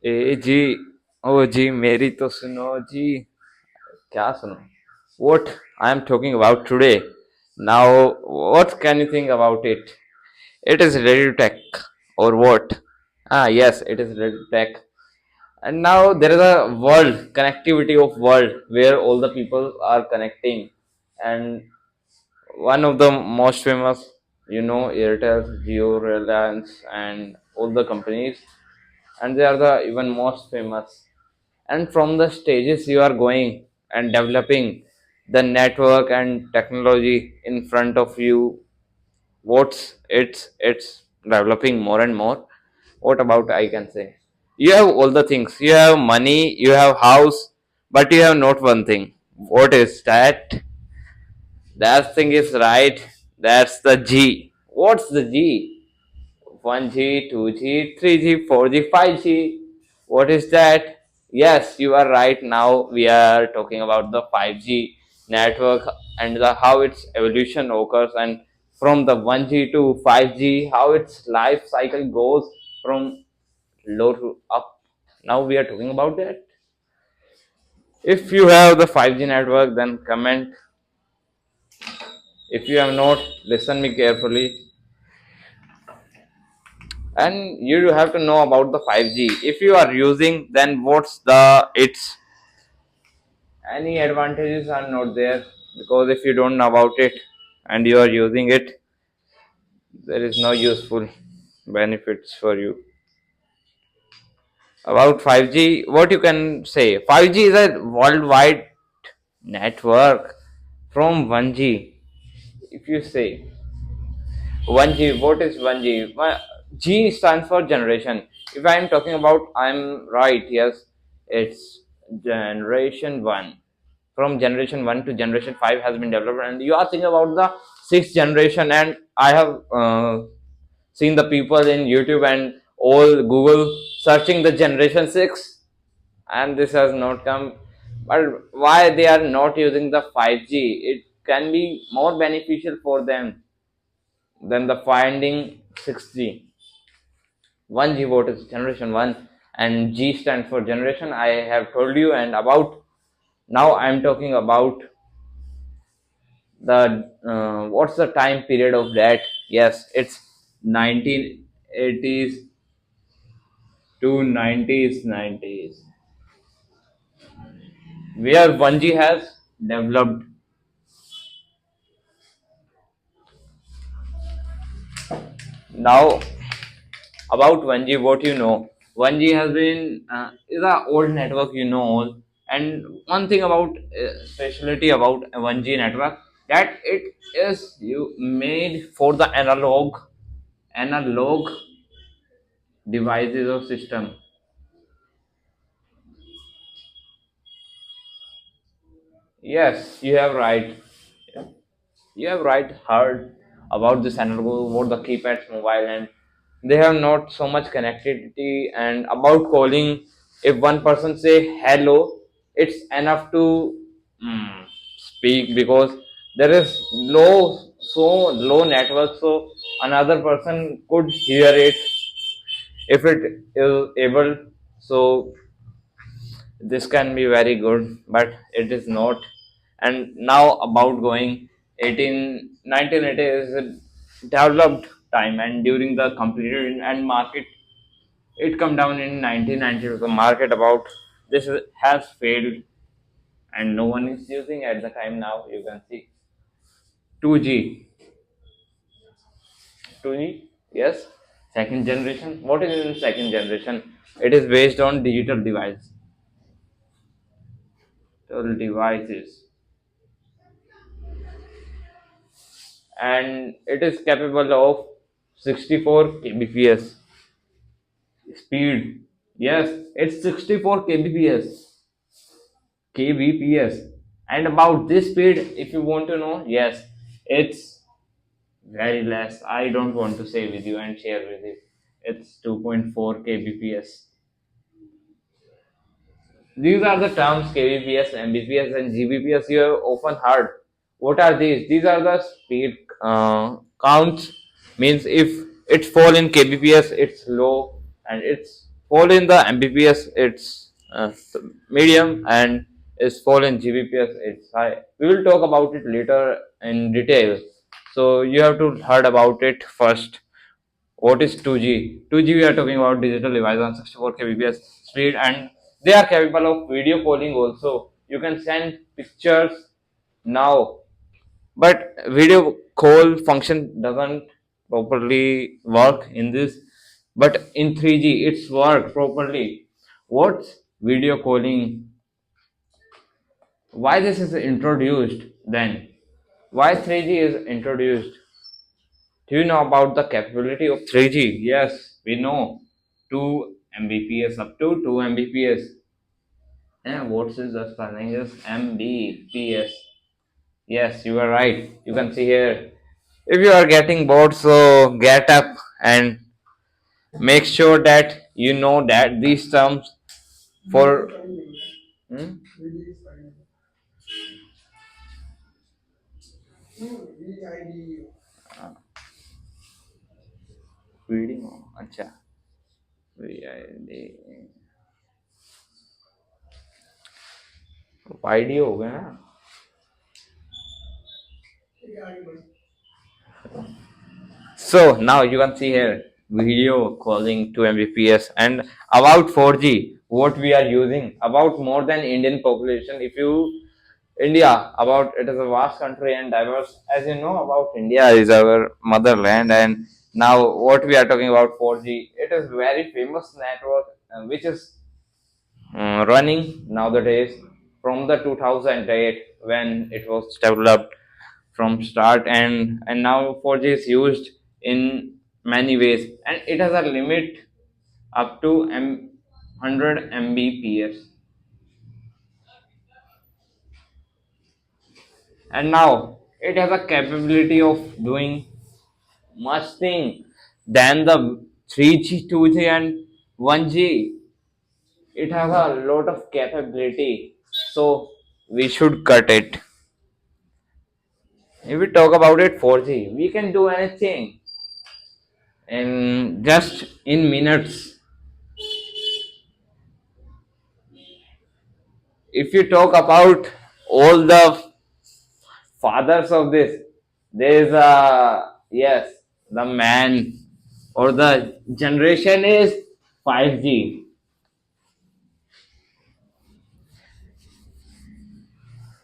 जी। ओ जी, मेरी तो सुनो जी। क्या सुनो? What I am talking about today. Now, what can you think about it? It is ready to tech or what? Ah, yes, it is ready to tech. And now there is a world connectivity of world where all the people are connecting, and one of the most famous, Airtel, Jio, Reliance, and all the companies, and they are the even most famous. And from the stages you are going and developing the network and technology in front of you, it's developing more and more. What about I can say? You have all the things. You have money, you have house, but you have not one thing. What is that? That thing is right. That's the G. What's the G? 1G, 2G, 3G, 4G, 5G. What is that? Yes, you are right. Now we are talking about the 5G network and how its evolution occurs, and from the 1G to 5G, how its life cycle goes from low to up. Now we are talking about that. If you have the 5G network, then comment. If you have not, listen me carefully. And you have to know about the 5G. If you are using, then what's the its any advantages are not there, because if you don't know about it and you are using it, there is no useful benefits for you. About 5G, what you can say? 5G is a worldwide network from 1G. If you say 1G, what is 1G? G stands for generation. If I am talking about, I'm right, yes, it's generation 1. From generation 1 to generation 5 has been developed, and you are thinking about the sixth generation. And I have seen the people in YouTube and all Google searching the generation 6, and this has not come. But why they are not using the 5G? It can be more beneficial for them than the finding 6G. 1G, what is generation 1, and G stands for generation. I have told you, and about now I am talking about the what's the time period of that? Yes, it's 1980s to 90s, where 1G has developed. Now about 1G, what you know? 1G has been is a old network, all. And one thing about specialty about a 1G network, that it is you made for the analog devices or system. Yes, you have right. You have right heard about this analog, about the keypads mobile, and they have not so much connectivity. And about calling, if one person say hello, it's enough to speak, because there is low network, so another person could hear it if it is able. So this can be very good, but it is not. And now about going 1980 is a developed time, and during the completed and market, it come down in 1990. The market about this has failed, and no one is using at the time. Now you can see 2G. 2G, yes, second generation. What is in second generation? It is based on devices, and it is capable of 64 kbps speed. Yes, it's 64 kbps. And about this speed, if you want to know, yes, it's very less. I don't want to say with you and share with you. It's 2.4 kbps. These are the terms kbps, mbps, and gbps you have often heard. What are these? These are the speed counts. Means if it's fall in kbps, it's low, and it's fall in the Mbps it's medium, and is fall in Gbps it's high. We will talk about it later in detail, so you have to heard about it first. What is 2G? 2G, we are talking about digital device on 64 kbps speed, and they are capable of video calling also. You can send pictures now, but video call function doesn't properly work in this, but in 3G it's work properly. What's video calling? Why this is introduced then? Why 3G is introduced? Do you know about the capability of 3G? Yes, we know. 2 Mbps, up to 2 Mbps. And what is the spelling is Mbps. Yes, you are right. You can see here. If you are getting bored, so get up and make sure that you know that these terms for hmm? Reading. अच्छा video हो गया ना. So now you can see here video calling to Mbps, and about 4G what we are using about more than Indian population. If you India, about it is a vast country and diverse. As you know about India is our motherland, and now what we are talking about 4G, it is very famous network which is running nowadays from the 2008 when it was developed from start, and now 4G is used in many ways, and it has a limit up to 100 Mbps, and now it has a capability of doing much thing than the 3G, 2G, and 1G. It has a lot of capability, so we should cut it. If we talk about it 4G, we can do anything in just in minutes. If you talk about all the fathers of this, there is a yes, the man or the generation is 5G.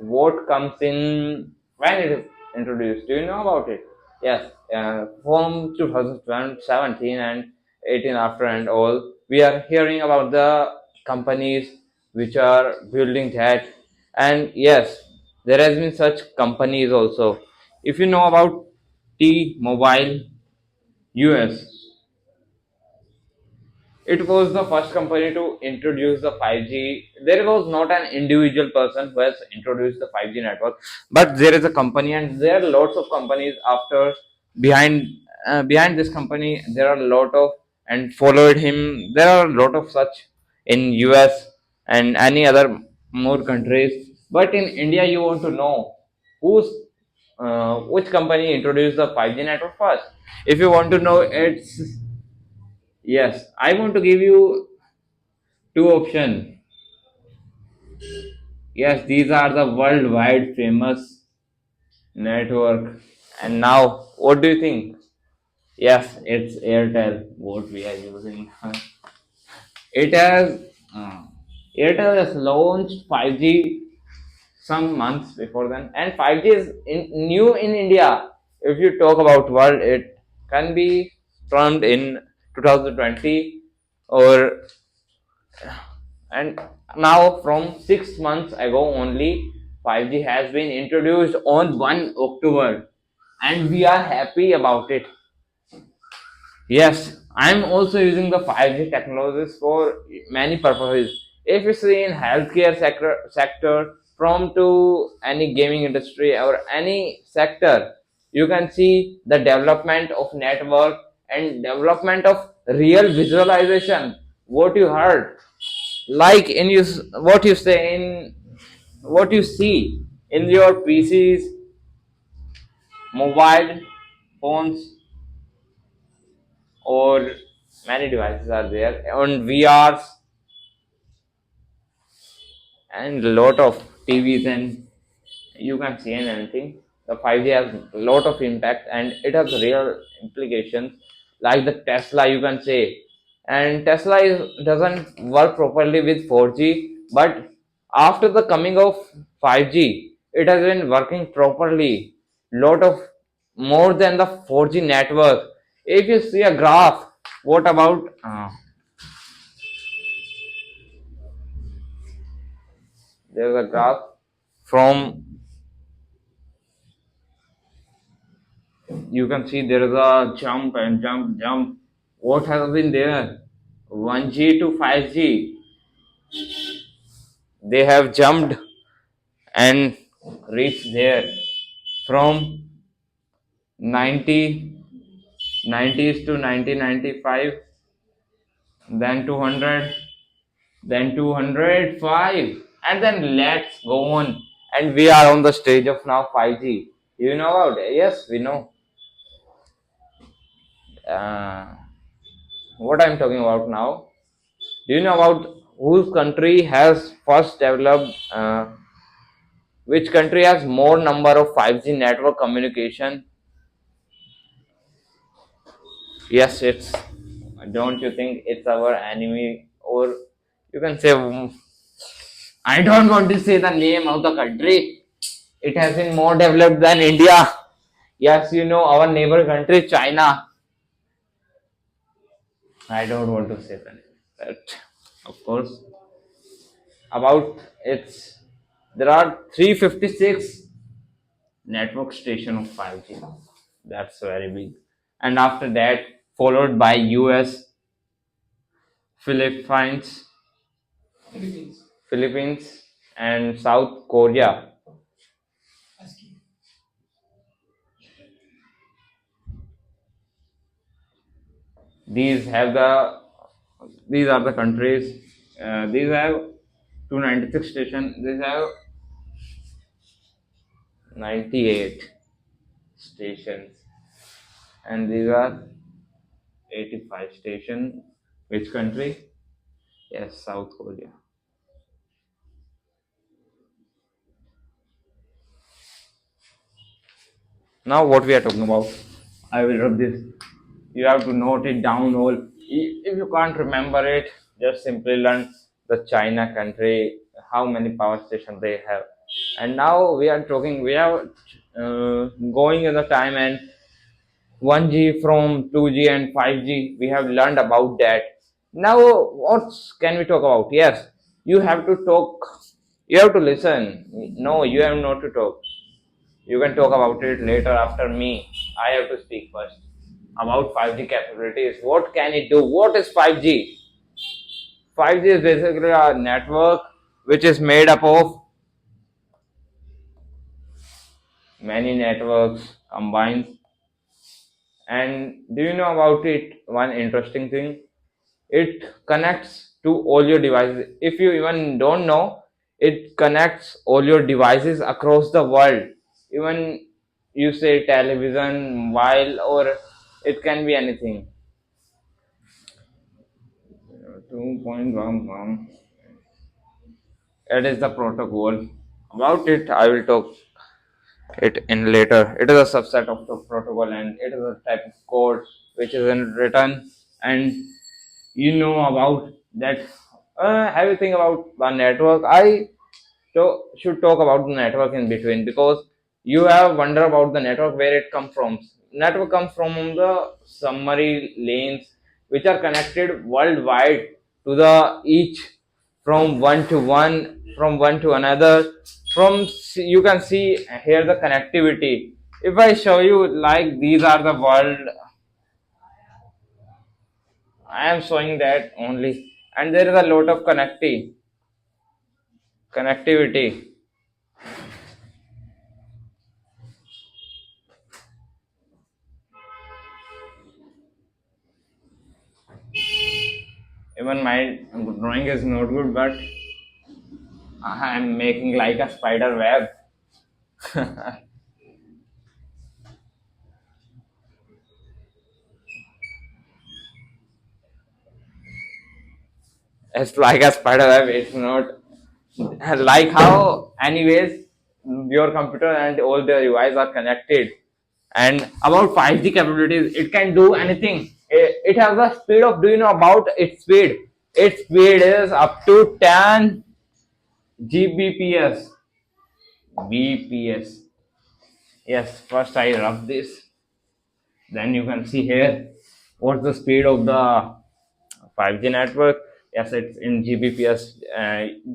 What comes in when it is introduced? Do you know about it? Yes, from 2017 and 18 after and all, we are hearing about the companies which are building that, and yes, there has been such companies also. If you know about T-Mobile US, it was the first company to introduce the 5G. There was not an individual person who has introduced the 5G network, but there is a company, and there are lots of companies after behind behind this company. There are a lot of and followed him. There are a lot of such in US and any other more countries. But in India, you want to know who's which company introduced the 5G network first. If you want to know, it's yes. I want to give you two options. Yes, these are the worldwide famous network. And now, what do you think? Yes, it's Airtel. What we are using. It has uh, Airtel has launched 5G some months before then, and 5G is new in India. If you talk about world, it can be termed in 2020 or and now from 6 months ago only 5G has been introduced on 1 October, and we are happy about it. Yes, I'm also using the 5G technologies for many purposes. If you see in healthcare sector from to any gaming industry or any sector, you can see the development of network and development of real visualization. What you heard, like in you, what you say in what you see in your PCs, mobile phones, or Many devices are there on VRs and lot of TVs, and you can see anything. The 5G has a lot of impact and it has real implications, like the Tesla, you can say. And Tesla doesn't work properly with 4G, but after the coming of 5G, it has been working properly. Lot of more than the 4G network. If you see a graph, what about there's a graph from, you can see there is a jump and jump. What has been there? 1G to 5G. They have jumped and reached there from 90, 90s to 1995, then 200, then 205, and then let's go on. And we are on the stage of now 5G. You know about it? Yes, we know. Uh, what I'm talking about now. Do you know about whose country has first developed? Which country has more number of 5G network communication? Yes, it's. Don't you think it's our enemy? Or you can say, I don't want to say the name of the country. It has been more developed than India. Yes, you know our neighbor country, China. I don't want to say the name. But of course, about its. There are 356 network station of 5G. That's very big. And after that, followed by US, Philippines, Philippines, and South Korea. These have the these are the countries. These have 296 stations. These have 98 stations, and these are 85 stations. Which country? Yes, South Korea. Now, what we are talking about? I will rub this. You have to note it down all. If you can't remember it, just simply learn the China country, how many power stations they have. And now we are talking, we are going in the time, and 1G from 2G and 5G, we have learned about that. Now, what can we talk about? Yes, you have to talk, you have to listen. No, you have not to talk. You can talk about it later after me. I have to speak first about 5G capabilities. What can it do? What is 5G? 5G is basically a network which is made up of many networks combined. And do you know about it? One interesting thing, it connects to all your devices. If you even don't know, it connects all your devices across the world. Even you say television, mobile, or it can be anything. 2.11. It is the protocol. About it, I will talk it in later. It is a subset of the protocol, and it is a type of code which is in written. And you know about that. Everything about the network. I should talk about the network in between, because you have wonder about the network, where it comes from. Network comes from the summary lanes which are connected worldwide to the each, from one to another. You can see here the connectivity. If I show you, like, these are the world, I am showing that only, and there is a lot of connectivity. Even my drawing is not good, but I am making like a spider web. It's like a spider web. It's not like how, anyways, your computer and all the devices are connected. And about 5G capabilities, it can do anything. It has a speed of, do you know about its speed? Its speed is up to 10 Gbps. BPS. Yes, first I rub this, then you can see here what's the speed of the 5G network. Yes, it's in Gbps,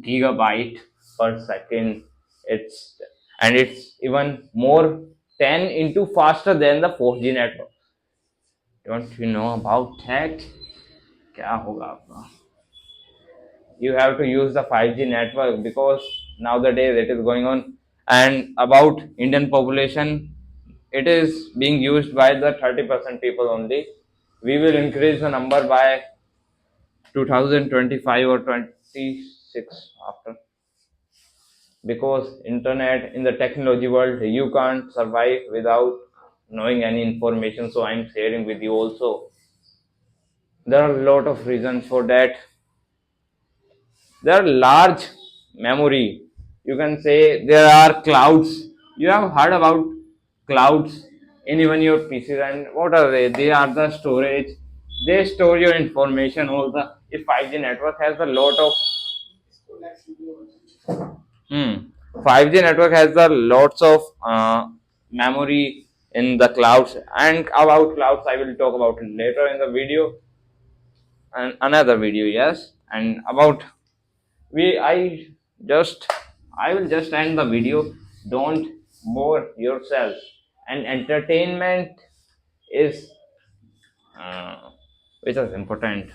gigabyte per second. It's even more 10 into faster than the 4G network. Don't you know about that? क्या होगा आपका? You have to use the 5G network because nowadays it is going on. And about Indian population, it is being used by the 30% people only. We will increase the number by 2025 or 26 after, because internet in the technology world you can't survive without knowing any information, so I'm sharing with you also. There are a lot of reasons for that. There are large memory, you can say. There are clouds. You have heard about clouds in even your pcs, and what are they are the storage. They store your information. All the, if 5G network has a lot of, 5G network has a lots of memory in the clouds. And about clouds I will talk about later in the video, and another video. Yes, and about, we just I will just end the video. Don't bore yourself. And entertainment is, uh, which is important,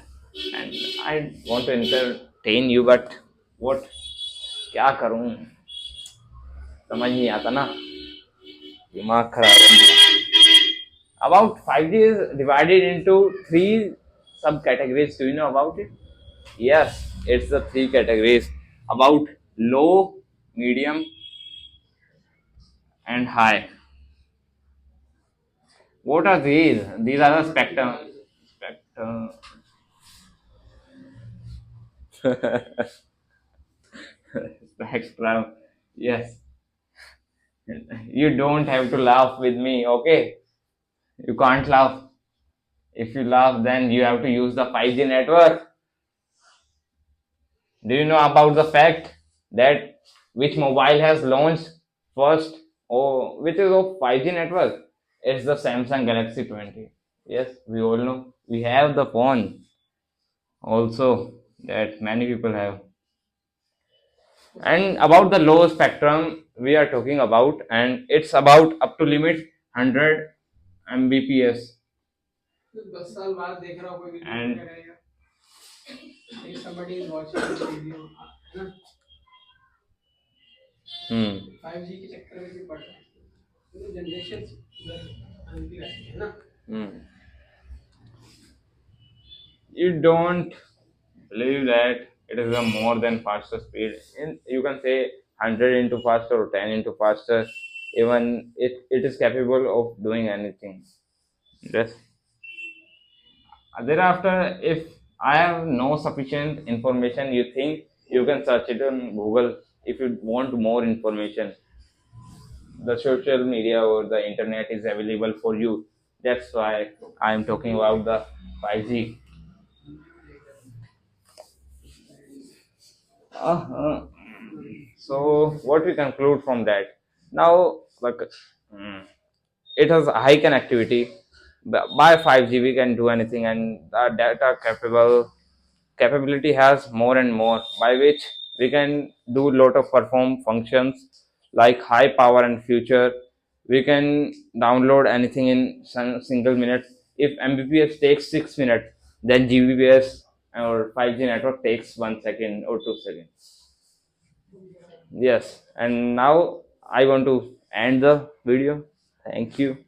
and I want to entertain you, but what, क्या करूं, समझ नहीं आता ना, दिमाग खराब है मेरा. About 5G is divided into three subcategories. Do you know about it? Yes, it's the three categories about low, medium, and high. What are these? These are the spectrum. Spectrum. Spectrum. Yes. You don't have to laugh with me, okay? You can't laugh. If you laugh, then you have to use the 5G network. Do you know about the fact that which mobile has launched first, or which is of 5G network? It's the Samsung Galaxy 20. Yes, we all know. We have the phone also that many people have. And about the low spectrum we are talking about, and it's about up to limit 100 Mbps. And hmm, hmm. You don't believe that it is a more than faster speed. You can say 100 into faster or 10 into faster. Even it is capable of doing anything. Yes. Thereafter, if I have no sufficient information, you think you can search it on Google. If you want more information, the social media or the internet is available for you. That's why I am talking about the 5G. Uh-huh. So, what we conclude from that? Now, like, mm, it has high connectivity. By 5G, we can do anything, and the data capability has more and more, by which we can do lot of perform functions like high power and future. We can download anything in single minute. If Mbps takes 6 minutes, then Gbps or 5G network takes 1 second or 2 seconds. Yes, and now I want to end the video. Thank you.